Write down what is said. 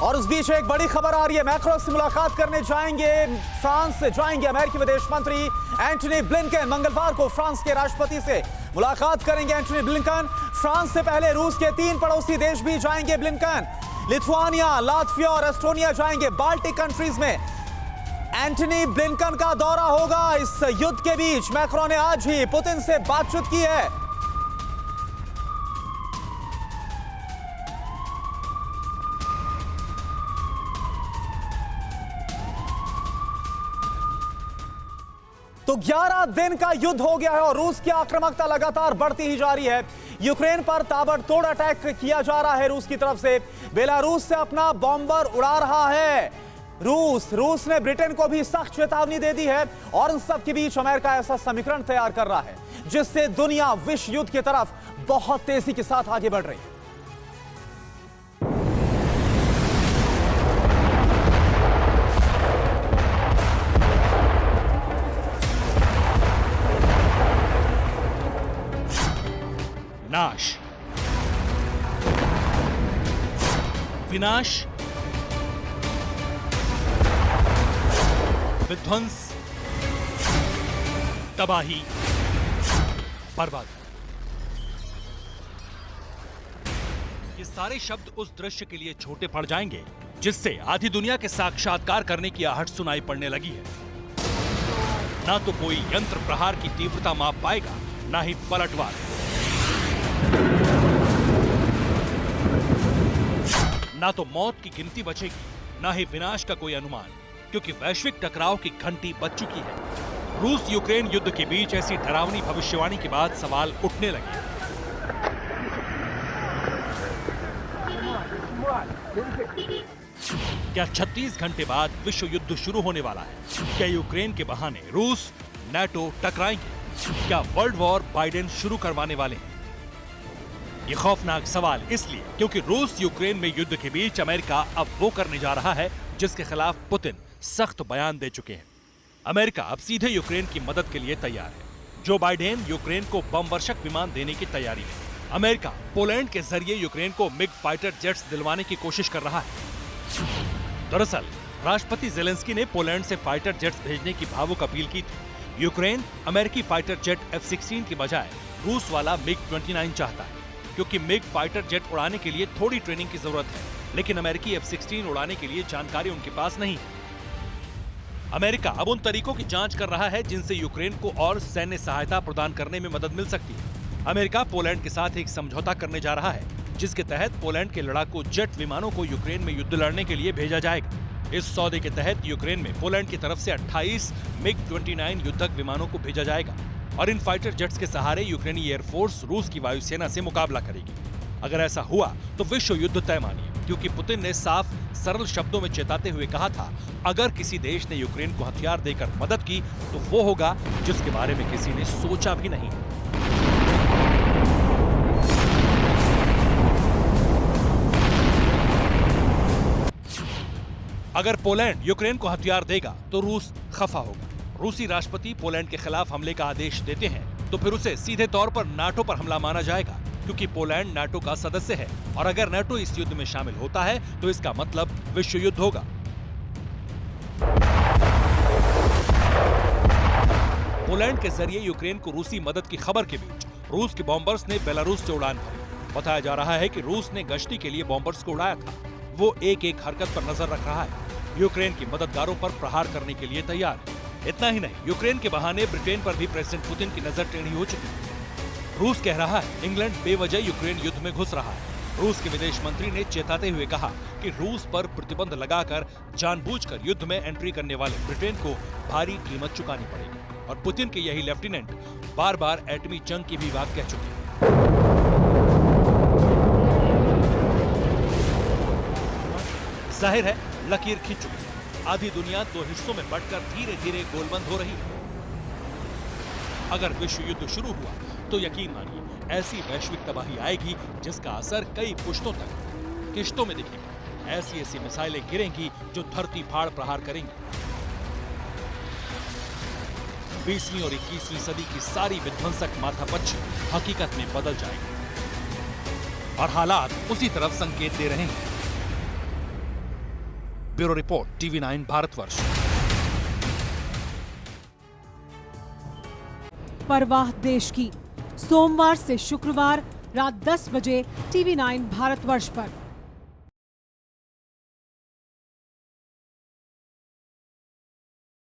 और उस बीच एक बड़ी खबर आ रही है, मैक्रो से मुलाकात करने जाएंगे, फ्रांस से जाएंगे अमेरिकी विदेश मंत्री एंटनी ब्लिंकन। मंगलवार को फ्रांस के राष्ट्रपति से मुलाकात करेंगे एंटनी ब्लिंकन। फ्रांस से पहले रूस के 3 पड़ोसी देश भी जाएंगे ब्लिंकन। लिथुआनिया, लातविया और एस्टोनिया जाएंगे। बाल्टिक कंट्रीज में एंटनी ब्लिंकन का दौरा होगा। इस युद्ध के बीच मैक्रो ने आज ही पुतिन से बातचीत की है। तो 11 दिन का युद्ध हो गया है और रूस की आक्रामकता लगातार बढ़ती ही जा रही है। यूक्रेन पर ताबड़तोड़ अटैक किया जा रहा है रूस की तरफ से। बेलारूस से अपना बॉम्बर उड़ा रहा है रूस ने ब्रिटेन को भी सख्त चेतावनी दे दी है। और इन सब के बीच अमेरिका ऐसा समीकरण तैयार कर रहा है जिससे दुनिया विश्व युद्ध की तरफ बहुत तेजी के साथ आगे बढ़ रही है। नाश, विनाश, विध्वंस, तबाही, बर्बादी। ये सारे शब्द उस दृश्य के लिए छोटे पड़ जाएंगे जिससे आधी दुनिया के साक्षात्कार करने की आहट सुनाई पड़ने लगी है। ना तो कोई यंत्र प्रहार की तीव्रता माप पाएगा, ना ही पलटवार। ना तो मौत की गिनती बचेगी, ना ही विनाश का कोई अनुमान, क्योंकि वैश्विक टकराव की घंटी बज चुकी है। रूस यूक्रेन युद्ध के बीच ऐसी डरावनी भविष्यवाणी के बाद सवाल उठने लगे। क्या 36 घंटे बाद विश्व युद्ध शुरू होने वाला है? क्या यूक्रेन के बहाने रूस नाटो टकराएंगे? क्या वर्ल्ड वॉर बाइडेन शुरू करवाने वाले हैं? ये खौफनाक सवाल इसलिए क्योंकि रूस यूक्रेन में युद्ध के बीच अमेरिका अब वो करने जा रहा है जिसके खिलाफ पुतिन सख्त बयान दे चुके हैं। अमेरिका अब सीधे यूक्रेन की मदद के लिए तैयार है। जो बाइडेन यूक्रेन को बम वर्षक विमान देने की तैयारी में। अमेरिका पोलैंड के जरिए यूक्रेन को मिग फाइटर जेट्स दिलवाने की कोशिश कर रहा है। दरअसल राष्ट्रपति जेलेंस्की ने पोलैंड से फाइटर जेट्स भेजने की भावुक अपील की थी। यूक्रेन अमेरिकी फाइटर जेट F-16 की बजाय रूस वाला MiG-29 चाहता है, क्योंकि मिग फाइटर जेट उड़ाने के लिए थोड़ी ट्रेनिंग की जरूरत है, लेकिन अमेरिकी F-16 उड़ाने के लिए जानकारी उनके पास नहीं है। अमेरिका अब उन तरीकों की जांच कर रहा है जिनसे यूक्रेन को और सैन्य सहायता प्रदान करने में मदद मिल सकती है। अमेरिका पोलैंड के साथ एक समझौता करने जा रहा है जिसके तहत पोलैंड के लड़ाकू जेट विमानों को यूक्रेन में युद्ध लड़ने के लिए भेजा जाएगा। इस सौदे के तहत यूक्रेन में पोलैंड की तरफ से 28 MiG-29 युद्धक विमानों को भेजा जाएगा और इन फाइटर जेट्स के सहारे यूक्रेनी एयरफोर्स रूस की वायुसेना से मुकाबला करेगी। अगर ऐसा हुआ तो विश्व युद्ध तय मानिए, क्योंकि पुतिन ने साफ सरल शब्दों में चेताते हुए कहा था, अगर किसी देश ने यूक्रेन को हथियार देकर मदद की तो वो होगा जिसके बारे में किसी ने सोचा भी नहीं। अगर पोलैंड यूक्रेन को हथियार देगा तो रूस खफा होगा। रूसी राष्ट्रपति पोलैंड के खिलाफ हमले का आदेश देते हैं तो फिर उसे सीधे तौर पर नाटो पर हमला माना जाएगा, क्योंकि पोलैंड नाटो का सदस्य है और अगर नाटो इस युद्ध में शामिल होता है तो इसका मतलब विश्व युद्ध होगा। पोलैंड के जरिए यूक्रेन को रूसी मदद की खबर के बीच रूस के बॉम्बर्स ने बेलारूस से उड़ान भरी। बताया जा रहा है कि रूस ने गश्ती के लिए बॉम्बर्स को उड़ाया था। वो एक एक हरकत पर नजर रख रहा है, यूक्रेन के मददगारों पर प्रहार करने के लिए तैयार है। इतना ही नहीं, यूक्रेन के बहाने ब्रिटेन पर भी प्रेसिडेंट पुतिन की नजर टेढ़ी हो चुकी है। रूस कह रहा है इंग्लैंड बेवजह यूक्रेन युद्ध में घुस रहा है। रूस के विदेश मंत्री ने चेताते हुए कहा कि रूस पर प्रतिबंध लगाकर जानबूझकर युद्ध में एंट्री करने वाले ब्रिटेन को भारी कीमत चुकानी पड़ेगी। और पुतिन के यही लेफ्टिनेंट बार बार एटमी जंग की भी बात कह चुके हैं। जाहिर है लकीर खींच चुकी है। आधी दुनिया 2 हिस्सों में बंटकर धीरे धीरे गोलबंद हो रही है। अगर विश्व युद्ध शुरू हुआ तो यकीन मानिए ऐसी वैश्विक तबाही आएगी जिसका असर कई पुश्तों तक किश्तों में दिखेगा। ऐसी ऐसी मिसाइलें गिरेंगी जो धरती फाड़ प्रहार करेंगी। 20वीं और 21वीं सदी की सारी विध्वंसक माथापच्ची हकीकत में बदल जाएगी और हालात उसी तरफ संकेत दे रहे हैं। Bureau report TV9 Bharatvarsh. परवाह देश की, सोमवार से शुक्रवार रात 10 बजे TV9 भारतवर्ष पर।